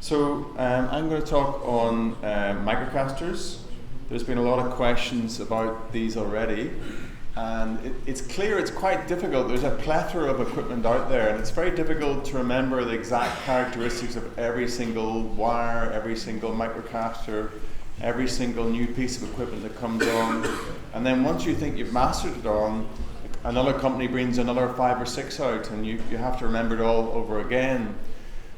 So I'm going to talk on microcatheters. There's been a lot of questions about these already, and it's clear it's quite difficult. There's a plethora of equipment out there, and it's very difficult to remember the exact characteristics of every single wire, every single microcatheter, every single new piece of equipment that comes on. And then once you think you've mastered it on, another company brings another 5 or 6 out, and you have to remember it all over again.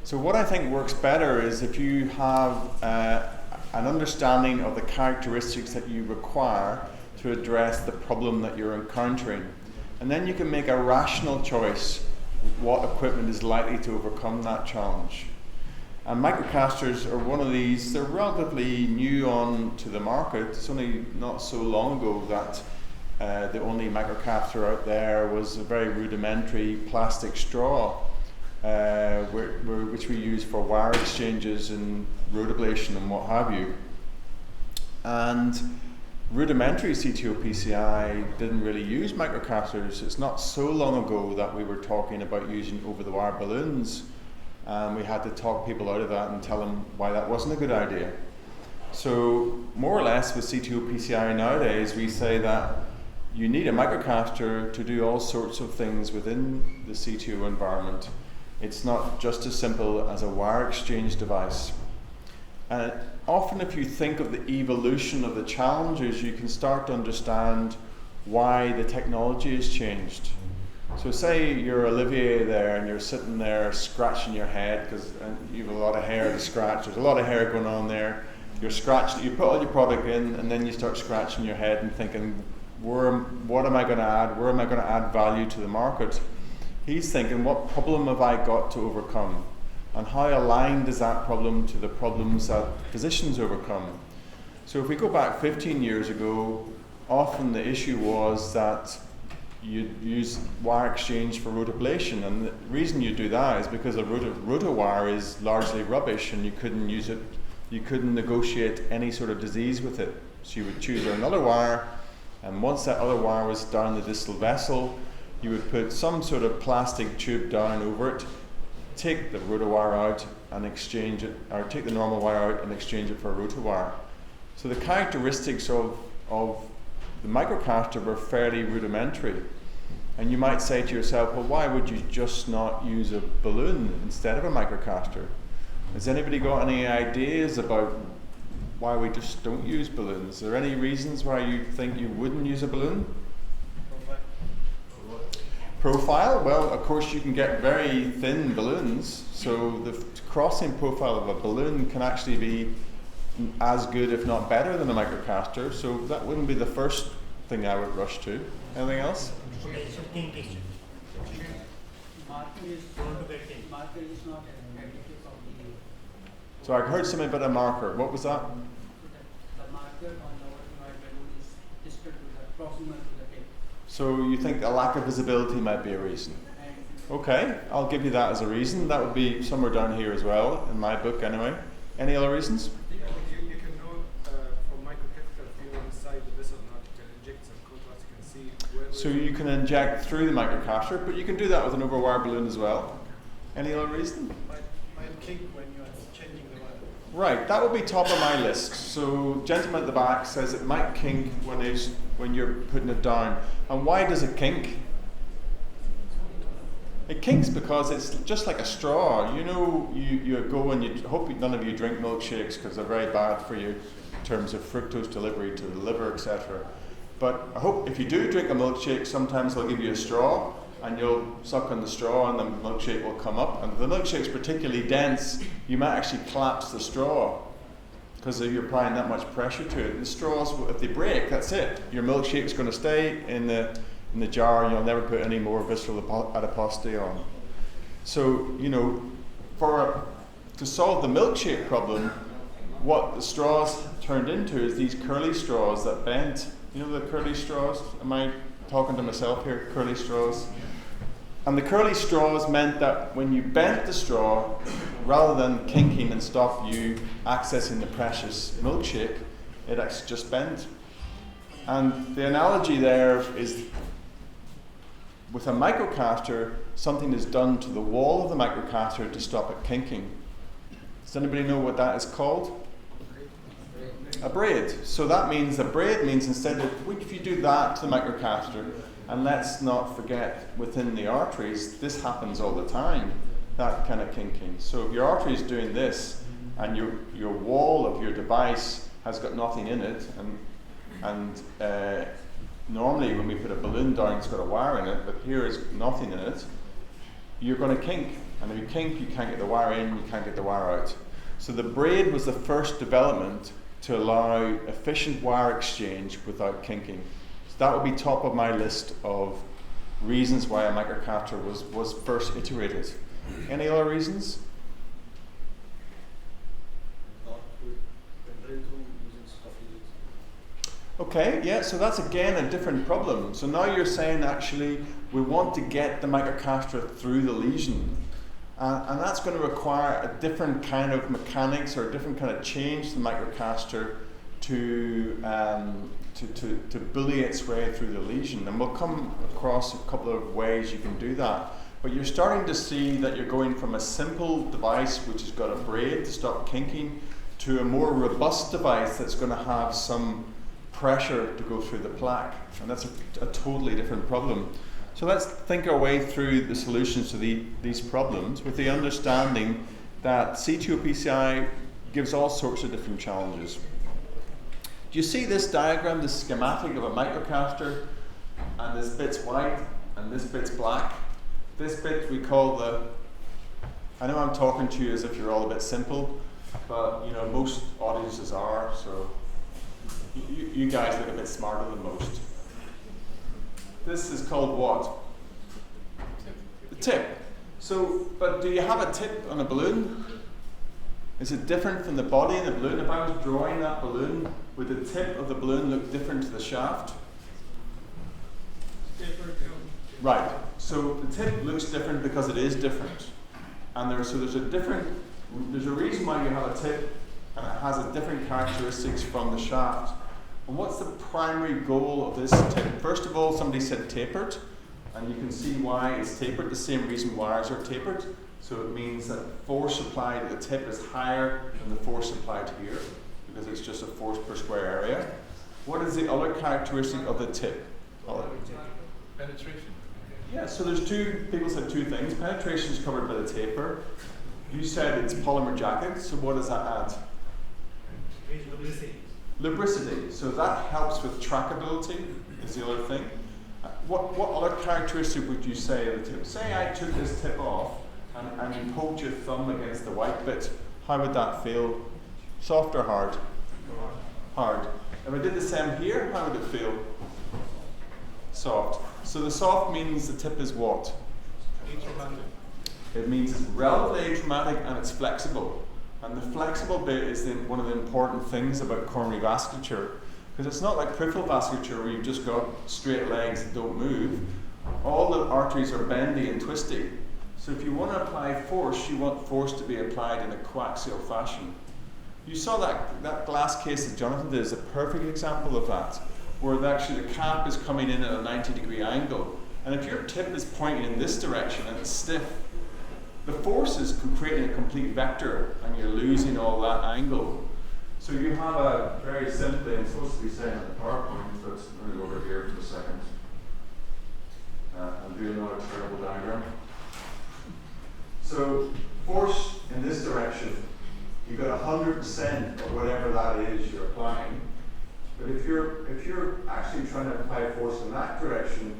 So what I think works better is if you have an understanding of the characteristics that you require to address the problem that you're encountering. And then you can make a rational choice what equipment is likely to overcome that challenge. And microcatheters are one of these. They're relatively new on to the market. It's only not so long ago that the only microcatheter out there was a very rudimentary plastic straw, which we use for wire exchanges and root ablation and what have you. And rudimentary CTO-PCI didn't really use microcatheters. It's not so long ago that we were talking about using over-the-wire balloons, and we had to talk people out of that and tell them why that wasn't a good idea. So more or less with CTO-PCI nowadays, we say that you need a microcatheter to do all sorts of things within the CTO environment. It's not just as simple as a wire exchange device. And often if you think of the evolution of the challenges, you can start to understand why the technology has changed. So say you're Olivier there and you're sitting there scratching your head because you have a lot of hair to scratch. There's a lot of hair going on there. You're scratching, you put all your product in, and then you start scratching your head and thinking, what am I going to add? Where am I going to add value to the market? He's thinking, what problem have I got to overcome? And how aligned is that problem to the problems that physicians overcome? So if we go back 15 years ago, often the issue was that you'd use wire exchange for root ablation. And the reason you do that is because a rotowire is largely rubbish and you couldn't use it, you couldn't negotiate any sort of disease with it. So you would choose another wire, and once that other wire was down the distal vessel, you would put some sort of plastic tube down over it, take the rotowire out and exchange it, or take the normal wire out and exchange it for a rotowire. So the characteristics of the microcatheter were fairly rudimentary. And you might say to yourself, well, why would you just not use a balloon instead of a microcatheter? Has anybody got any ideas about why we just don't use balloons? Are there any reasons why you think you wouldn't use a balloon? Profile? Well, of course you can get very thin balloons, so the crossing profile of a balloon can actually be as good, if not better, than a microcatheter, so that wouldn't be the first thing I would rush to. Anything else? So I heard something about a marker. What was that? The marker on the balloon is distant to the proximal to the tip. So you think a lack of visibility might be a reason? Okay, I'll give you that as a reason. That would be somewhere down here as well, in my book anyway. Any other reasons? You can know from microcatheter if you're inside the vessel now, you can inject some contrast, you can see where. So you can inject through the microcatheter, but you can do that with an over-wire balloon as well. Any other reason? Might kink when you're changing the wire. Right, that would be top of my list. So gentleman at the back says it might kink when you're putting it down. And why does it kink? It kinks because it's just like a straw. You know, you go and you hope none of you drink milkshakes because they're very bad for you in terms of fructose delivery to the liver, etc. But I hope if you do drink a milkshake, sometimes they'll give you a straw and you'll suck on the straw and the milkshake will come up. And if the milkshake's particularly dense, you might actually collapse the straw because you're applying that much pressure to it. The straws, if they break, that's it. Your milkshake's going to stay in the jar, and you'll never put any more visceral adiposity on. So, you know, to solve the milkshake problem, what the straws turned into is these curly straws that bent. You know the curly straws? Am I talking to myself here? Curly straws. And the curly straws meant that when you bent the straw, rather than kinking and stop you accessing the precious milkshake, it actually just bent. And the analogy there is with a microcatheter, something is done to the wall of the microcatheter to stop it kinking. Does anybody know what that is called? A braid. So that means, a braid means instead of, if you do that to the microcatheter, and let's not forget within the arteries, this happens all the time, that kind of kinking. So if your artery is doing this, and your wall of your device has got nothing in it, and normally when we put a balloon down, it's got a wire in it, but here is nothing in it, you're going to kink. And if you kink, you can't get the wire in, you can't get the wire out. So the braid was the first development to allow efficient wire exchange without kinking. So that would be top of my list of reasons why a microcatheter was first iterated. Any other reasons? Okay, yeah, so that's again a different problem. So now you're saying actually we want to get the microcatheter through the lesion. And that's going to require a different kind of mechanics or a different kind of change to the microcatheter to bully its way through the lesion. And we'll come across a couple of ways you can do that. But you're starting to see that you're going from a simple device which has got a braid to stop kinking to a more robust device that's going to have some pressure to go through the plaque. And that's a totally different problem. So let's think our way through the solutions to these problems with the understanding that C2PCI gives all sorts of different challenges. Do you see this diagram, this schematic of a microcatheter, and this bit's white and this bit's black? This bit we call I know I'm talking to you as if you're all a bit simple, but you know most audiences are, so you guys look a bit smarter than most. This is called what? The tip. So, but do you have a tip on a balloon? Is it different from the body in the balloon? If I was drawing that balloon, would the tip of the balloon look different to the shaft? Right. So the tip looks different because it is different. And there's a reason why you have a tip, and it has a different characteristics from the shaft. And what's the primary goal of this tip? First of all, somebody said tapered, and you can see why it's tapered, the same reason wires are tapered. So it means that force applied at the tip is higher than the force applied here, because it's just a force per square area. What is the other characteristic of the tip? Penetration. Yeah, so people said two things. Penetration is covered by the taper. You said it's polymer jacket, so what does that add? Lubricity. So that helps with trackability, is the other thing. What other characteristic would you say of the tip? Say I took this tip off and you poked your thumb against the white bit. How would that feel? Soft or hard? Hard. If I did the same here, how would it feel? Soft. So the soft means the tip is what? Atraumatic. It means it's relatively atraumatic and it's flexible. And the flexible bit is one of the important things about coronary vasculature, because it's not like peripheral vasculature where you've just got straight legs that don't move. All the arteries are bendy and twisty. So if you want to apply force, you want force to be applied in a coaxial fashion. You saw that glass case that Jonathan did is a perfect example of that, where actually the cap is coming in at a 90-degree angle. And if your tip is pointing in this direction and it's stiff, the force is creating a complete vector and you're losing all that angle. So you have a very simply, I'm supposed to be saying in the PowerPoint, but let me go over here for a second. I'm doing another terrible diagram. So force in this direction, you've got 100% of whatever that is you're applying. But if you're actually trying to apply force in that direction,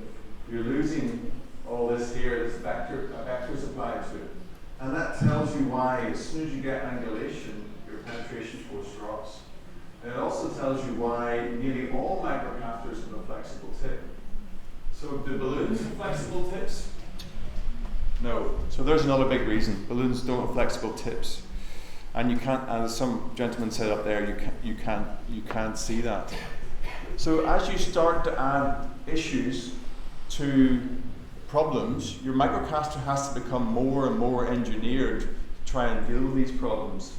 you're losing all this here, this vector is applied to it. And that tells you why, as soon as you get angulation, your penetration force drops. And it also tells you why nearly all microcatheters have a flexible tip. So do balloons have flexible tips? No. So there's another big reason. Balloons don't have flexible tips. And you can't, as some gentleman said up there, you can't see that. So as you start to add issues to problems, your microcatheter has to become more and more engineered to try and deal with these problems.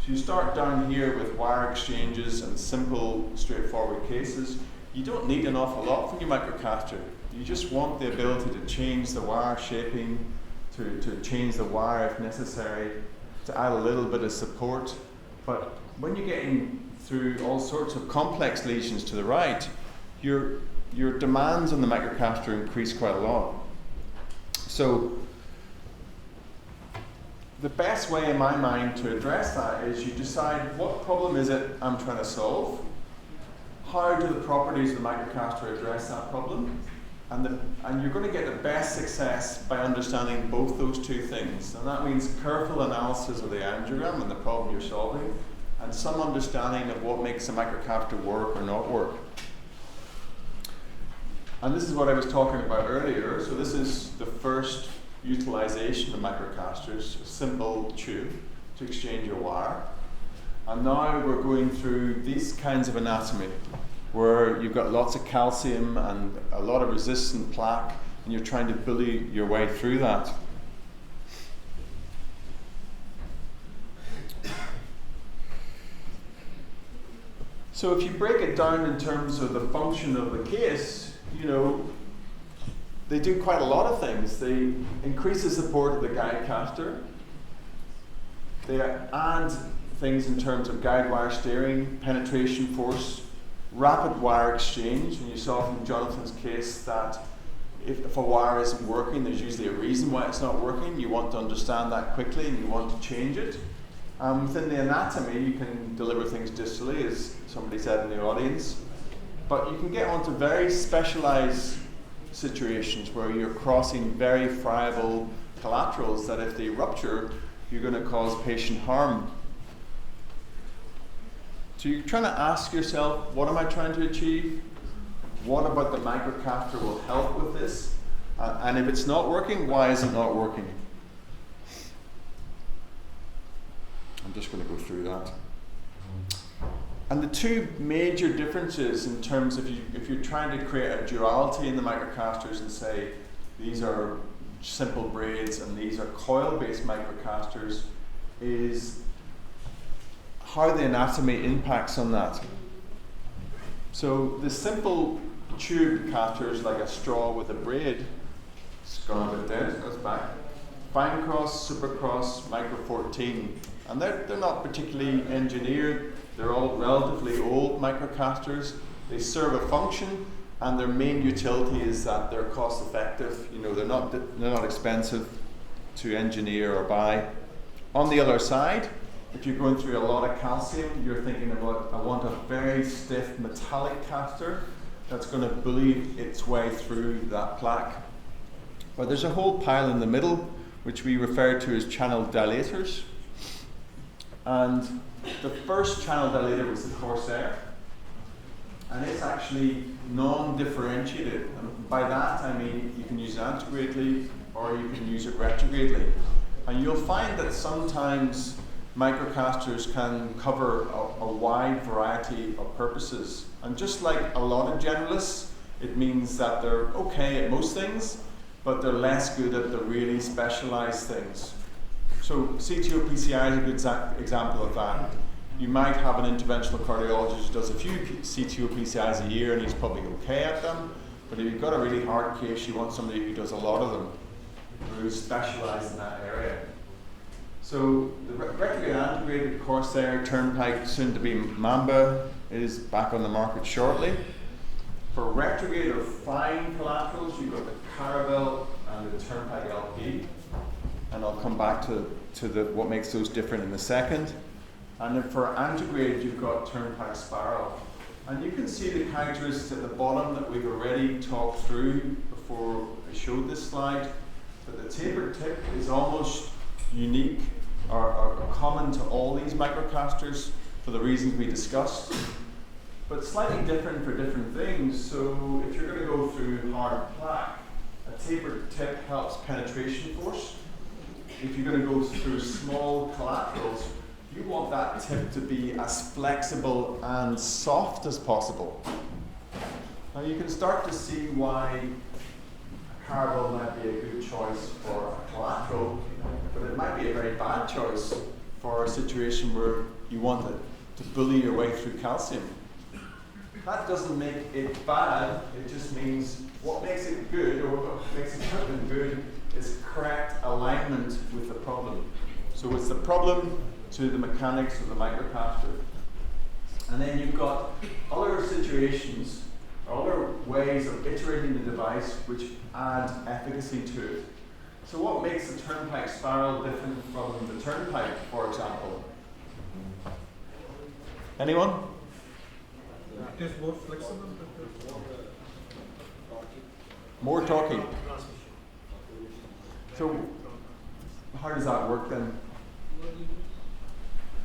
So you start down here with wire exchanges and simple, straightforward cases. You don't need an awful lot from your microcatheter. You just want the ability to change the wire shaping, to change the wire if necessary. to add a little bit of support. But when you're getting through all sorts of complex lesions to the right, your demands on the microcatheter increase quite a lot. So the best way in my mind to address that is you decide what problem is it I'm trying to solve, how do the properties of the microcatheter address that problem, and you're going to get the best success by understanding both those two things. And that means careful analysis of the angiogram and the problem you're solving, and some understanding of what makes a microcatheter work or not work. And this is what I was talking about earlier. So this is the first utilization of microcatheters, a simple tube to exchange a wire. And now we're going through these kinds of anatomy where you've got lots of calcium and a lot of resistant plaque, and you're trying to bully your way through that. So if you break it down in terms of the function of the case, you know, they do quite a lot of things. They increase the support of the guide catheter. They add things in terms of guide wire steering, penetration force, rapid wire exchange. And you saw from Jonathan's case that if a wire isn't working, there's usually a reason why it's not working. You want to understand that quickly and you want to change it. Within the anatomy, you can deliver things distally, as somebody said in the audience. But you can get onto very specialized situations where you're crossing very friable collaterals that if they rupture, you're going to cause patient harm. So you're trying to ask yourself, what am I trying to achieve? What about the microcatheter will help with this? And if it's not working, why is it not working? I'm just going to go through that. And the two major differences in terms of if you're trying to create a duality in the microcatheters and say these are simple braids and these are coil-based microcatheters, is how the anatomy impacts on that. So the simple tube catheters, like a straw with a braid, it's gone a bit dead, it goes back. Fine cross, supercross, micro 14, and they're not particularly engineered. They're all relatively old microcatheters. They serve a function, and their main utility is that they're cost effective. You know, they're not expensive to engineer or buy. On the other side, if you're going through a lot of calcium, you're thinking about, I want a very stiff metallic catheter that's going to bully its way through that plaque. But there's a whole pile in the middle, which we refer to as channel dilators. And the first channel dilator was the Corsair, and it's actually non-differentiated. And by that I mean you can use it antegradely or you can use it retrogradely. And you'll find that sometimes microcatheters can cover a wide variety of purposes. And just like a lot of generalists, it means that they're okay at most things, but they're less good at the really specialized things. So CTO-PCI is a good example of that. You might have an interventional cardiologist who does a few CTO-PCIs a year and he's probably okay at them, but if you've got a really hard case, you want somebody who does a lot of them, who's specialized in that area. So the retrograde antegrade Corsair, Turnpike, soon to be Mamba, is back on the market shortly. For retrograde or fine collaterals, you've got the Caravelle and the Turnpike LP. And I'll come back to what makes those different in a second. And then for antegrade, you've got Turnpike Spiral. And you can see the characteristics at the bottom that we've already talked through before I showed this slide. But the tapered tip is almost unique or common to all these microcatheters for the reasons we discussed, but slightly different for different things. So if you're going to go through hard plaque, a tapered tip helps penetration force. If you're going to go through small collaterals, you want that tip to be as flexible and soft as possible. Now you can start to see why a Caravelle might be a good choice for a collateral, but it might be a very bad choice for a situation where you want it to bully your way through calcium. That doesn't make it bad, it just means what makes it good, or what makes it good is correct alignment with the problem. So So it's the problem to the mechanics of the microcatheter. And then you've got other situations, other ways of iterating the device which add efficacy to it. So what makes the Turnpike spiral different from the Turnpike, for example? Anyone? It is more flexible. More talking. So how does that work then?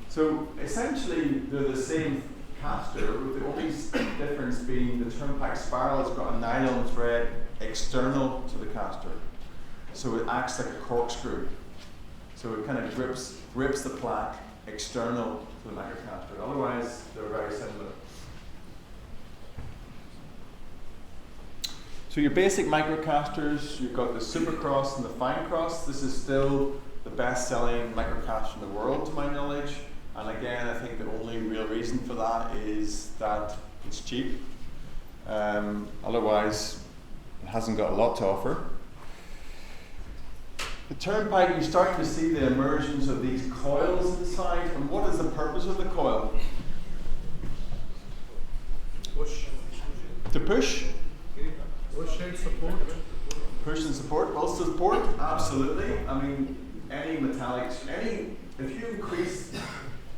So essentially they're the same catheter, with the only difference being the Turnpike spiral has got a nylon thread external to the catheter. So it acts like a corkscrew. So it kind of grips the plaque external to the microcatheter. Otherwise, they're very similar. So your basic microcatheters, you've got the Supercross and the Fine Cross. This is still the best-selling microcatheter in the world, to my knowledge. And again, I think the only real reason for that is that it's cheap. Otherwise, it hasn't got a lot to offer. The Turnpike, you're starting to see the emergence of these coils inside. And what is the purpose of the coil? Push. To push? Push and support. Push and support. Well, support, absolutely. I mean, any metallics, if you increase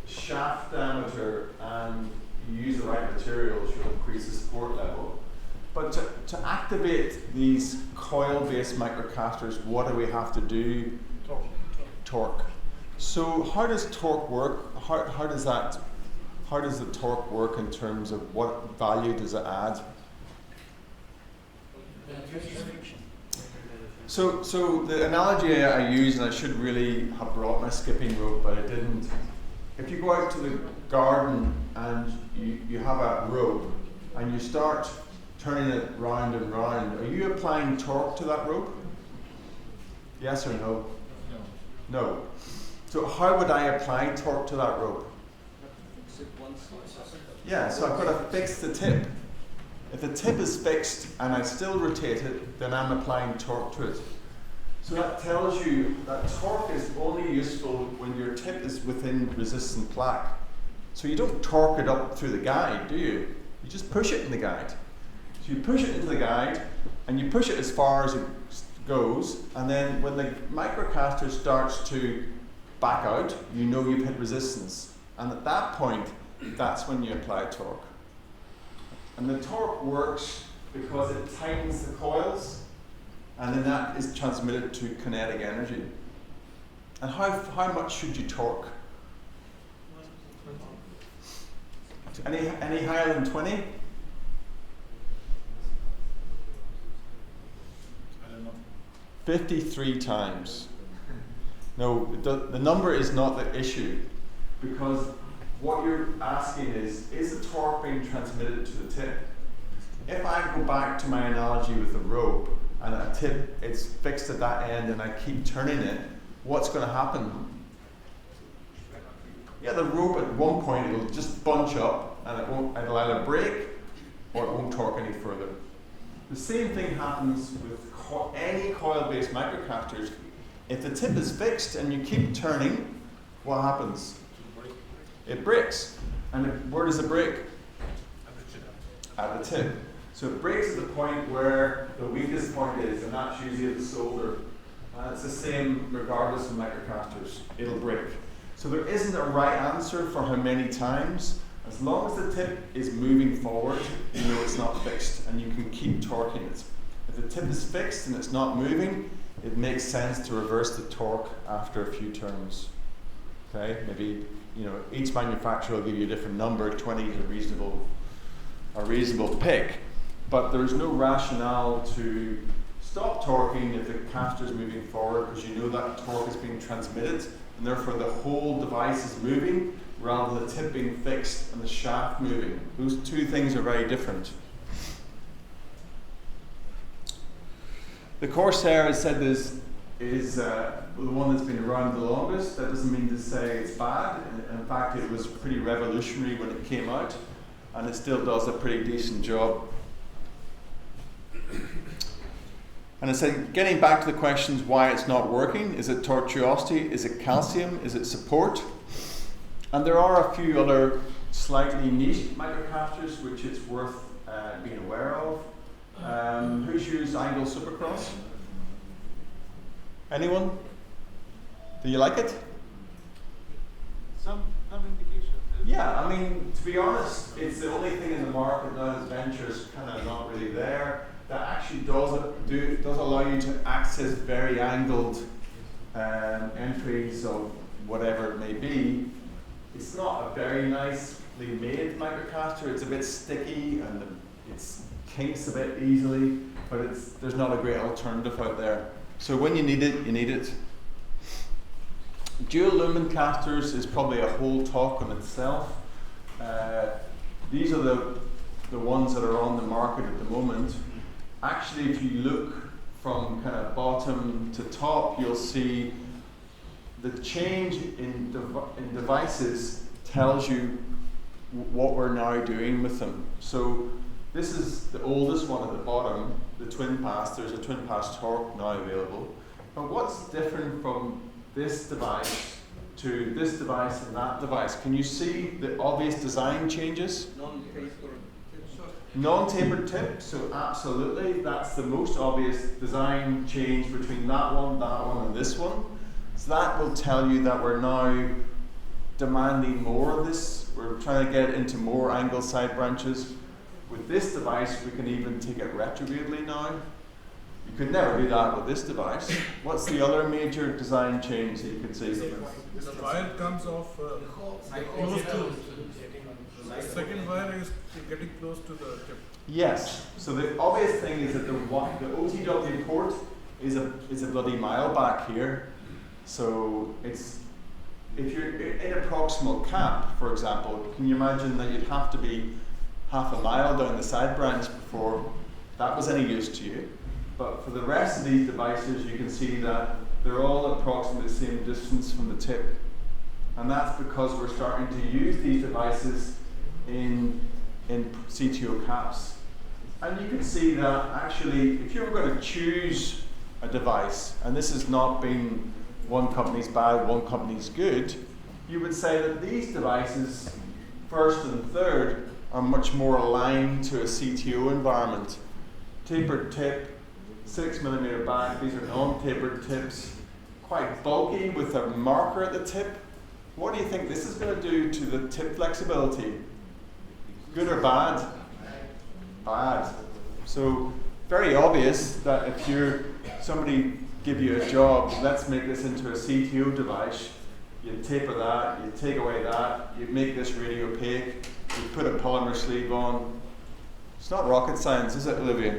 shaft diameter and you use the right materials, you'll increase the support level. But to activate these coil-based microcatheters, what do we have to do? Torque. So how does torque work? How does the torque work in terms of what value does it add? So the analogy I use, and I should really have brought my skipping rope, but I didn't. If you go out to the garden and you have a rope and you start turning it round and round, are you applying torque to that rope? Yes or no? No. So how would I apply torque to that rope? Yeah, so I've got to fix the tip. If the tip is fixed and I still rotate it, then I'm applying torque to it. So that tells you that torque is only useful when your tip is within resistant plaque. So you don't torque it up through the guide, do you? You just push it in the guide. So you push it into the guide and you push it as far as it goes, and then when the microcatheter starts to back out, you know you've hit resistance. And at that point, that's when you apply torque. And the torque works because it tightens the coils, and then that is transmitted to kinetic energy. And how much should you torque? Any higher than 20? I don't know. 53 times. No, the number is not the issue, because what you're asking is the torque being transmitted to the tip? If I go back to my analogy with the rope, and a tip, it's fixed at that end, and I keep turning it, what's going to happen? Yeah, the rope at one point, it'll just bunch up, and it'll either break, or it won't torque any further. The same thing happens with any coil-based microcatheters. If the tip is fixed and you keep what happens? It breaks. And where does it break? At the tip. So it breaks at the point where the weakest point is, and that's usually at the shoulder. And it's the same regardless of microcatheters. It'll break. So there isn't a right answer for how many times. As long as the tip is moving forward, you know it's not fixed, and you can keep torquing it. If the tip is fixed and it's not moving, it makes sense to reverse the torque after a few turns. Okay, maybe each manufacturer will give you a different number. 20 is a reasonable pick, but there's no rationale to stop torquing if the catheter is moving forward, because you know that torque is being transmitted, and therefore the whole device is moving rather than the tip being fixed and the shaft moving. Those two things are very different. The Corsair, as said, is the one that's been around the longest. That doesn't mean to say it's bad. In fact, it was pretty revolutionary when it came out, and it still does a pretty decent job. And I said, getting back to the questions why it's not working, is it tortuosity, is it calcium, is it support? And there are a few other slightly niche microcatheters which it's worth being aware of. Who's used angle supercross? Anyone? Do you like it? Some indication. Yeah, I mean, to be honest, it's the only thing in the market now that's ventures kind of not really there. That actually does allow you to access very angled entries of whatever it may be. It's not a very nicely made microcatheter. It's a bit sticky and it's kinks a bit easily, but there's not a great alternative out there. So when you need it, you need it. Dual lumen catheters is probably a whole talk on itself. These are the ones that are on the market at the moment. Actually, if you look from kind of bottom to top, you'll see the change in devices tells you what we're now doing with them. So this is the oldest one at the bottom, the twin pass. There's a twin pass torque now available. But what's different from this device to this device and that device? Can you see the obvious design changes? Non-tapered tip, so absolutely, that's the most obvious design change between that one, and this one. So that will tell you that we're now demanding more of this. We're trying to get into more angle side branches. With this device, we can even take it retrogradely now. You could never do that with this device. What's the other major design change that you could see? The wire comes off close to the second wire is getting close to the tip. Yes. So the obvious thing is that the OTW port is a bloody mile back here. So it's, if you're in a proximal cap, for example, can you imagine that you'd have to be half a mile down the side branch before that was any use to you? But for the rest of these devices, you can see that they're all approximately the same distance from the tip. And that's because we're starting to use these devices in CTO caps. And you can see that actually, if you were going to choose a device, and this has not been one company's bad, one company's good, you would say that these devices, first and third, are much more aligned to a CTO environment. Tapered tip, 6mm back, these are non-tapered tips, quite bulky with a marker at the tip. What do you think this is going to do to the tip flexibility? Good or bad? Bad. So very obvious that if somebody give you a job, let's make this into a CTO device, you taper that, you take away that, you make this really opaque, you put a polymer sleeve on. It's not rocket science, is it, Olivia?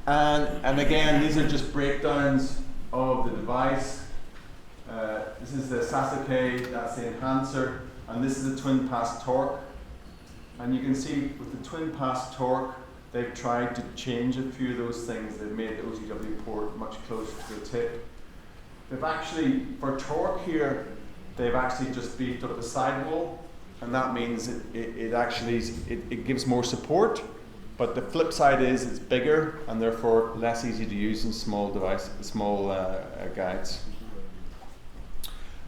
And again, these are just breakdowns of the device. This is the Sasuke, that's the enhancer, and this is the twin pass torque. And you can see with the twin pass torque, they've tried to change a few of those things. They've made the OTW port much closer to the tip. They've actually, for torque here, they've actually just beefed up the sidewall, and that means it gives more support. But the flip side is it's bigger and therefore less easy to use in small guides.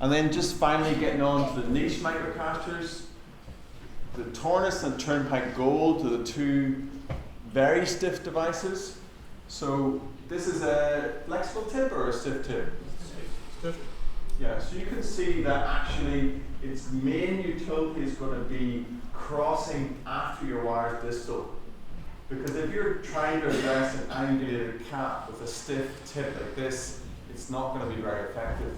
And then just finally getting on to the niche microcatheters. The Tornus and Turnpike Gold are the two very stiff devices. So this is a flexible tip or a stiff tip? Stiff. Yeah, so you can see that actually its main utility is going to be crossing after your wires distal. Because if you're trying to address an angulated cap with a stiff tip like this, it's not going to be very effective.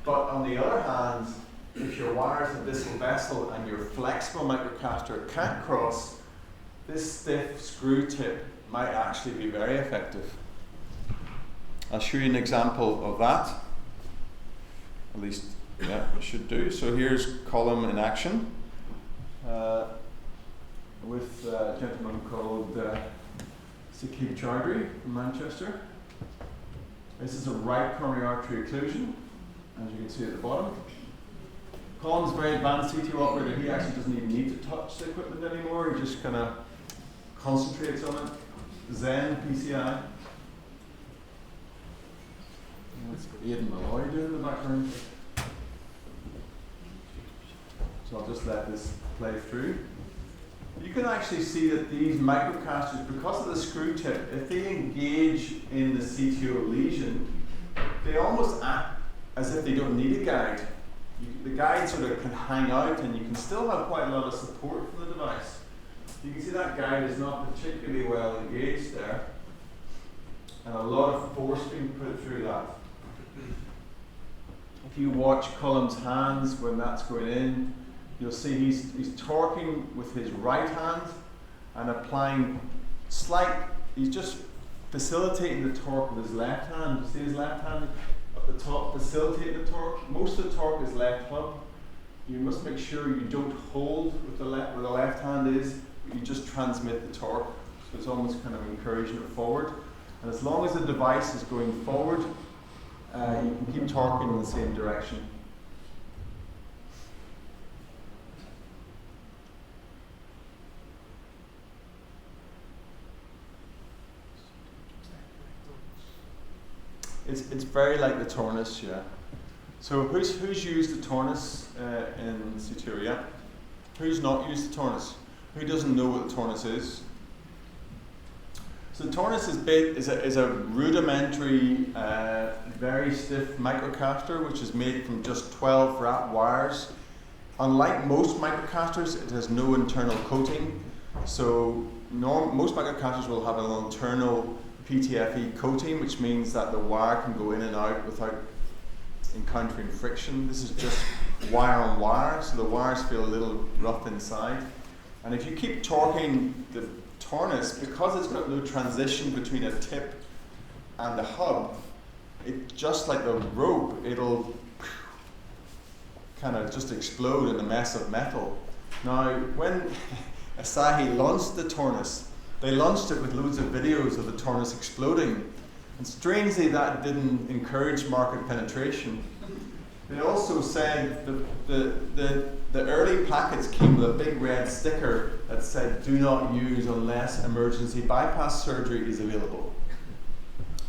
But on the other hand, if your wires are distal vessel and your flexible microcatheter can't cross, this stiff screw tip might actually be very effective. I'll show you an example of that. At least, yeah, it should do. So here's column in action. With a gentleman called Sakib Chowdhury from Manchester. This is a right coronary artery occlusion, as you can see at the bottom. Colin's a very advanced CTO operator. He actually doesn't even need to touch the equipment anymore. He just kind of concentrates on it. Zen PCI. That's Aidan Malloy doing in the background. So I'll just let this play through. You can actually see that these microcatheters, because of the screw tip, if they engage in the CTO lesion, they almost act as if they don't need a guide. The guide sort of can hang out and you can still have quite a lot of support from the device. You can see that guide is not particularly well engaged there, and a lot of force being put through that. If you watch Cullum's hands when that's going in, you'll see he's torquing with his right hand and applying he's just facilitating the torque with his left hand. You see his left hand up the top facilitating the torque. Most of the torque is left hub. You must make sure you don't hold with the left where the left hand is, but you just transmit the torque. So it's almost kind of encouraging it forward. And as long as the device is going forward, you can keep torquing in the same direction. It's very like the tornus, yeah. So who's used the tornus in CTO, yeah? Who's not used the tornus? Who doesn't know what the tornus is? So the tornus is a rudimentary, very stiff microcatheter which is made from just 12 wrap wires. Unlike most microcatheters, it has no internal coating. So most microcatheters will have an internal PTFE coating, which means that the wire can go in and out without encountering friction. This is just wire on wire, so the wires feel a little rough inside. And if you keep torquing the tornus, because it's got no transition between a tip and the hub, it just like the rope, it'll kind of just explode in a mess of metal. Now, when Asahi launched the tornus, they launched it with loads of videos of the tornus exploding, and strangely that didn't encourage market penetration. They also said the early packets came with a big red sticker that said "Do not use unless emergency bypass surgery is available,"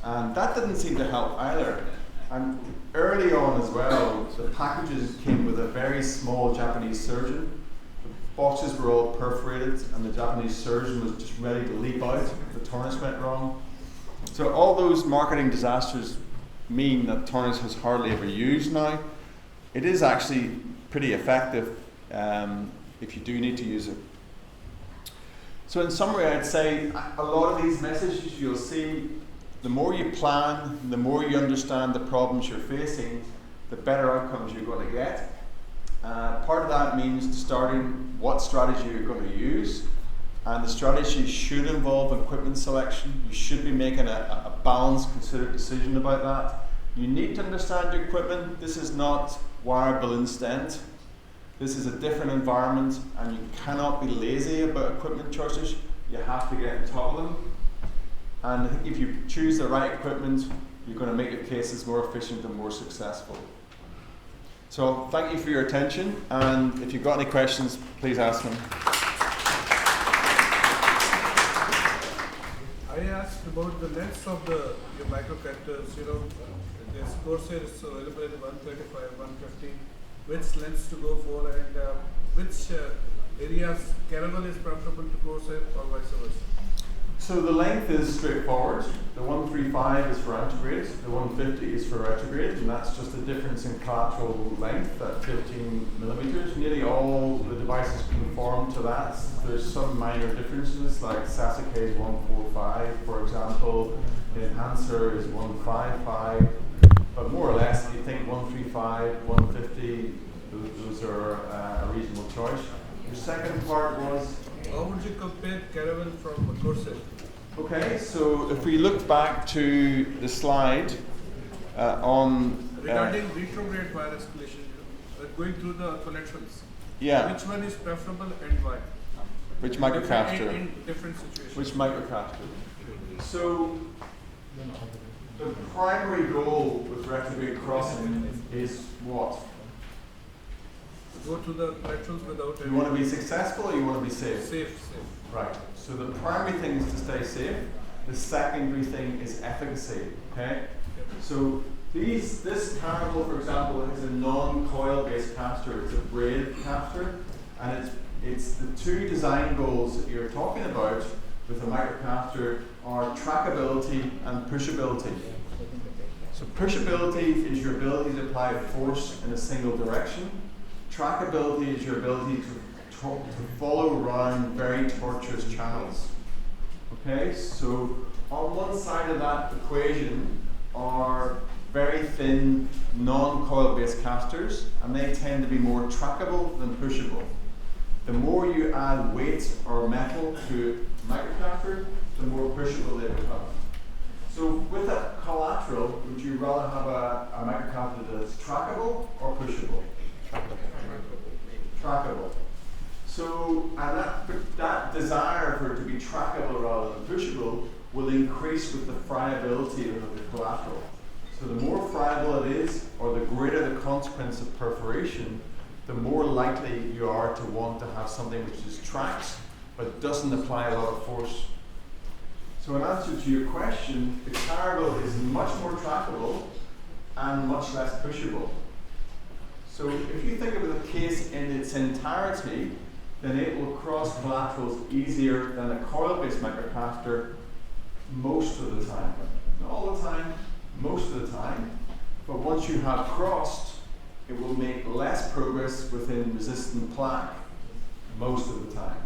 and that didn't seem to help either. And early on as well, the packages came with a very small Japanese surgeon. Boxes were all perforated and the Japanese surgeon was just ready to leap out if the tornus went wrong. So all those marketing disasters mean that tornus is hardly ever used now. It is actually pretty effective if you do need to use it. So in summary, I'd say a lot of these messages you'll see, the more you plan, the more you understand the problems you're facing, the better outcomes you're going to get. Part of that means starting what strategy you're going to use, and the strategy should involve equipment selection. You should be making a balanced, considered decision about that. You need to understand your equipment. This is not wire balloon stent. This is a different environment, and you cannot be lazy about equipment choices. You have to get on top of them. And I think if you choose the right equipment, you're going to make your cases more efficient and more successful. So thank you for your attention, and if you've got any questions, please ask them. I asked about the lengths of your microcatheters. This Corsair is available in 135, 150. Which lengths to go for, and which areas Caravel is preferable to Corsair or vice versa? So the length is straightforward. The 135 is for antegrade, the 150 is for retrograde, and that's just the difference in collateral length at 15 millimeters. Nearly all the devices conform to that. There's some minor differences, like Sasuke is 145, for example. The Enhancer is 155, but more or less, if you think 135, 150, those are a reasonable choice. Your second part was? How would you compare Caravel from Corsair? Okay, so if we look back to the slide on regarding retrograde wire escalation, going through the connections. Yeah. Which one is preferable and why? Which microcatheter? In different situations. Which microcatheter? So the primary goal with retrograde crossing is what? go through the laterals without You want to be successful or you want to be safe? safe. Right. So the primary thing is to stay safe. The secondary thing is efficacy. Okay. So this Carnival, for example, is a non-coil based catheter. It's a braid catheter, and it's the two design goals that you're talking about with a microcatheter are trackability and pushability. So pushability is your ability to apply force in a single direction. Trackability is your ability to follow around very tortuous channels. Okay, so on one side of that equation are very thin, non-coil based catheters, and they tend to be more trackable than pushable. The more you add weight or metal to a microcatheter, the more pushable they become. So with a collateral, would you rather have a microcatheter that's trackable or pushable? Trackable. So, and that desire for it to be trackable rather than pushable will increase with the friability of the collateral. So the more friable it is, or the greater the consequence of perforation, the more likely you are to want to have something which is tracked but doesn't apply a lot of force. So in answer to your question, the cargo is much more trackable and much less pushable. So if you think of the case in its entirety, then it will cross collaterals easier than a coil-based microcatheter most of the time. Not all the time, most of the time. But once you have crossed, it will make less progress within resistant plaque most of the time.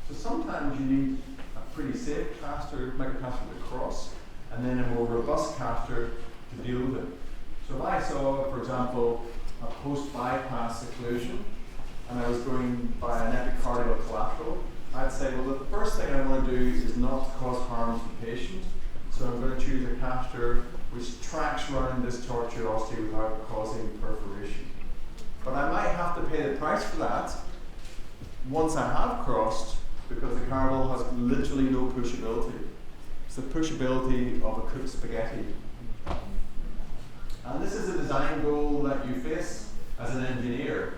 So sometimes you need a pretty safe catheter, microcatheter to cross, and then a more robust catheter to deal with it. So if I saw, for example, a post-bypass occlusion, and I was going by an epicardial collateral, I'd say, well, the first thing I want to do is not to cause harm to the patient, so I'm going to choose a catheter which tracks around this tortuosity without causing perforation. But I might have to pay the price for that once I have crossed, because the carnival has literally no pushability. It's the pushability of a cooked spaghetti. And this is a design goal that you face as an engineer.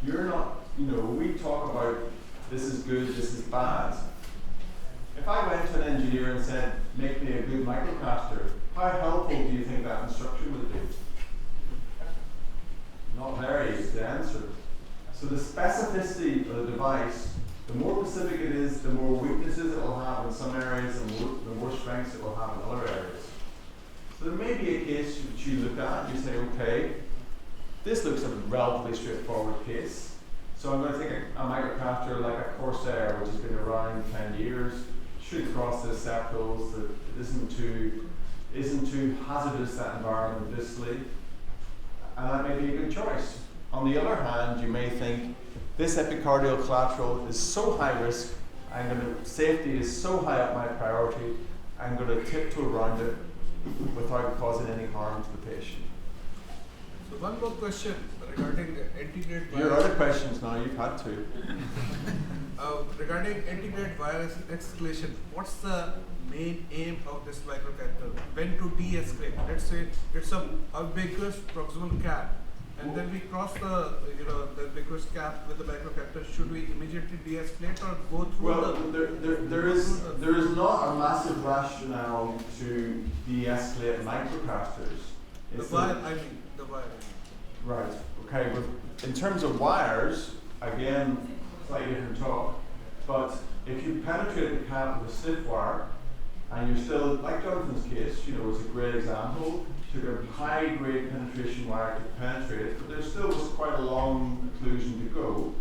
You're not, we talk about this is good, this is bad. If I went to an engineer and said, make me a good microcatheter, how helpful do you think that instruction would be? Not very is the answer. So the specificity of the device, the more specific it is, the more weaknesses it will have in some areas and the more strengths it will have in other areas. So there may be a case which you look at and you say, okay, this looks a relatively straightforward case. So I'm going to take a microcatheter like a Corsair, which has been around 10 years, should cross the septals, that it isn't too hazardous, that environment distally, and that may be a good choice. On the other hand, you may think, this epicardial collateral is so high risk, safety is so high up my priority, I'm going to tiptoe around it without causing any harm to the patient. So one more question regarding anti-grade Your virus. other questions now, you've had to. Regarding anti-grade virus escalation, what's the main aim of this microcatheter? When to de-escalate? Let's say it's a ambiguous proximal cap, and then we cross the ambiguous cap with the microcatheter. Should we immediately de-escalate or go through Well, there is not a massive rationale to de-escalate microcatheters. the It's wire? I mean the wire. Right. Okay. In terms of wires, again, slightly different talk. But if you penetrate the cap with a stiff wire, and you're still, like Jonathan's case, was a great example, took a high-grade penetration wire to penetrate it, but there still was quite a long occlusion to go.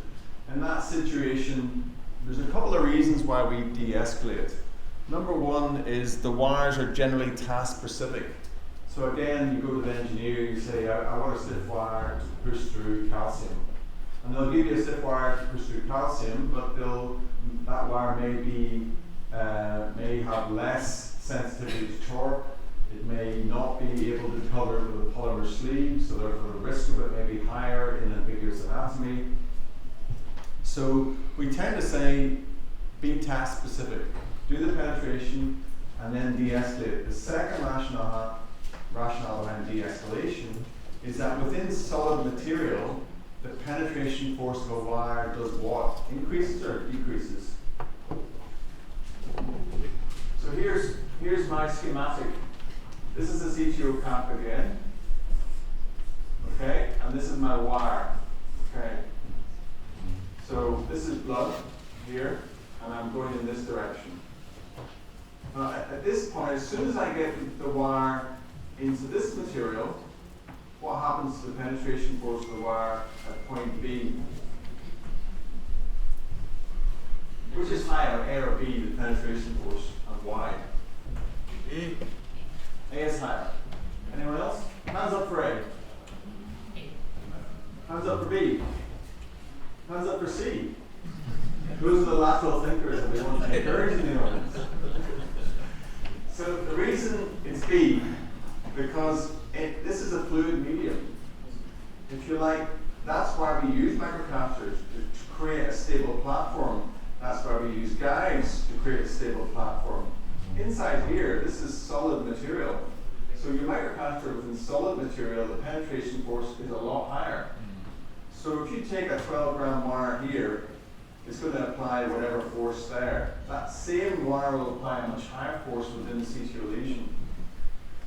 In that situation, there's a couple of reasons why we de-escalate. Number one is the wires are generally task-specific. So again, you go to the engineer, you say, I want a stiff wire to push through calcium. And they'll give you a stiff wire to push through calcium, but that wire may have less sensitivity to torque. It may not be able to cover it with a polymer sleeve, so therefore the risk of it may be higher in ambiguous anatomy. So we tend to say, be task specific. Do the penetration and then de-escalate. The second rationale behind de-escalation is that within solid material, the penetration force of a wire does what? Increases or decreases? So here's my schematic. This is the CTO cap again. Okay, and this is my wire. Okay. So this is blood here, and I'm going in this direction. Now at this point, as soon as I get the wire into this material, what happens to the penetration force of the wire at point B? Which is higher, A or B, the penetration force, and why? A. A is higher. Anyone else? Hands up for A. Hands up for B. Hands up for C. Those are the lateral thinkers that we want to encourage in the audience. So the reason it's B, because this is a fluid medium. If you like, that's why we use microcatheters, to create a stable platform. That's why we use guides to create a stable platform. Inside here, this is solid material. So your microcatheter within solid material, the penetration force is a lot higher. So if you take a 12-gram wire here, it's going to apply whatever force there. That same wire will apply a much higher force within the CTO lesion.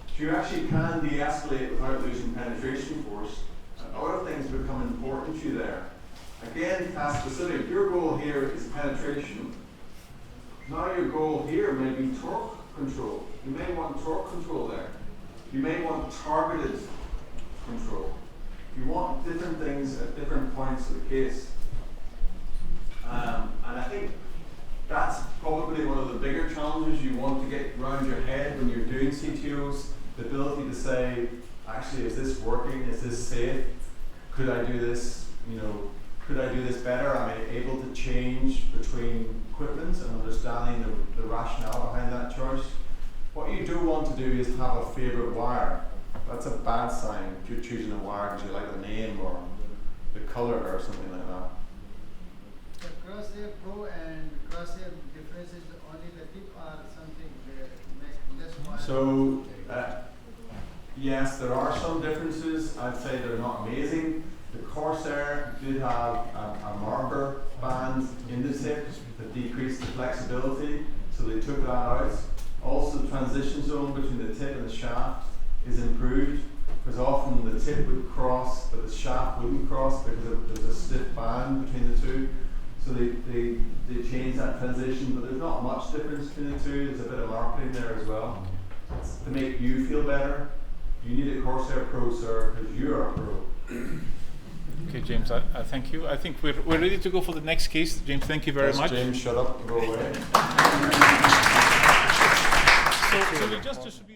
So you actually can de-escalate without losing penetration force. And other things become important to you there. Again, task specific. Your goal here is penetration. Now your goal here may be torque control. You may want torque control there. You may want targeted control. You want different things at different points of the case. And I think that's probably one of the bigger challenges you want to get around your head when you're doing CTOs, the ability to say, actually, is this working? Is this safe? Could I do this? Could I do this better? Am I able to change between equipment and understanding the rationale behind that choice? What you do want to do is have a favorite wire. That's a bad sign if you're choosing a wire because you like the name or the color or something like that. The crosshair pro and crosshair difference is only the tip or something they make less wire. So, yes, there are some differences. I'd say they're not amazing. The Corsair did have a marker band in the tip that decreased the flexibility, so they took that out. Also, the transition zone between the tip and the shaft is improved, because often the tip would cross, but the shaft wouldn't cross because there's a stiff band between the two. So they changed that transition, but there's not much difference between the two. There's a bit of marketing there as well. To make you feel better, you need a Corsair Pro, sir, because you are a pro. Okay, James, I thank you. I think we're ready to go for the next case. James, thank you very much. James, shut up and go away. So we just distribute.